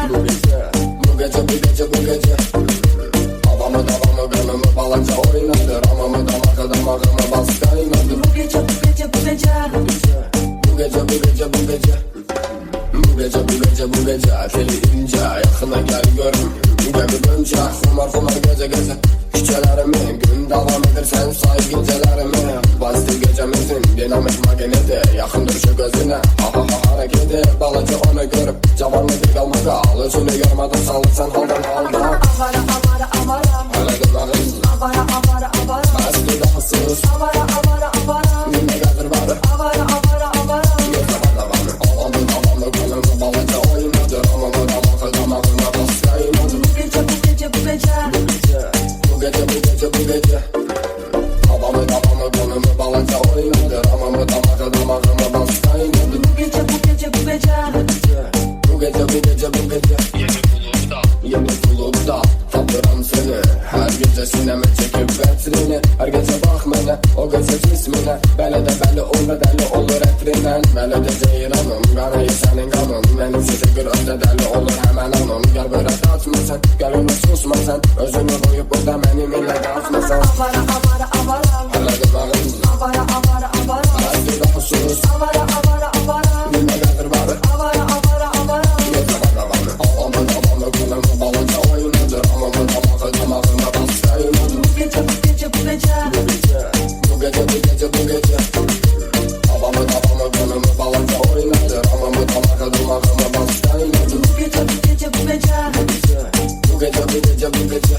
Bu gece, bu gece, bu gece, bu gece Havamı davamı kanımı balanca oynadı Ramamı damakı damağımı bas kaynadı Bu gece, bu gece, bu gece Bu gece, bu gece, bu gece Bu gece, bu gece, bu gece Teli ince, yakına gel görüm Gibi önce, kumar kumar gece gece Şişelerimi, gün devam edir sen say gecelerimi Bastı gecemizin dinamik makineti Yakındır şu gözüne, ha ha ha hareketi Balacı onu görüp, cavanlıdır kalmadı Al özünü görmeden salırsan haldan haldan Avara, avara, avara Öyle demağız Avara, avara, avara Bastı daha sus Avara, avara, avara Yine gelir varı Avara, avara, avara Yırtama davanı Alandı davanı kanımı balacı oynadı Ramamı damakı damağıma bas kaynadı Bu gece, bu gece, bu gece Bu gece, bu gece, bu gece Havamı davamı kanımı balacı oynadı Ramamı damakı damağıma bas kaynadı Bu gece, bu gece, bu gece Bu gece, bu gece, bu gece Yeni kulüpta tapıram seni Her gece sineme çekip betrini Her gece bak mene o gece cismine Belə də bəli olur dəli olur ətrindən Belə də ceyranım qanayı sənin qanın Mənim sizi görəndə dəli olur həmən anım Gəl börə qaçmasan, gəl onu susmasan Özünü qoyub burada mənim ilə qaçmasan Avara, avara, avara Hələ demağın Avara, avara, avara Hələ daha sus Avara, avara, avara Yine gəlir varı Avara, avara, avara Yırtama davanı Avamı davamı kanımı balınca oynadı Ramamı damakı damağıma bas kaynadı Bu gece, bu gece, bu gece Bu gece, bu gece, bu gece Havamı davamı kanımı balanca oynadı Ramamı damakı damağıma bas kaynadı Bu gece, bu gece, bu gece Bu gece, bu gece, bu gece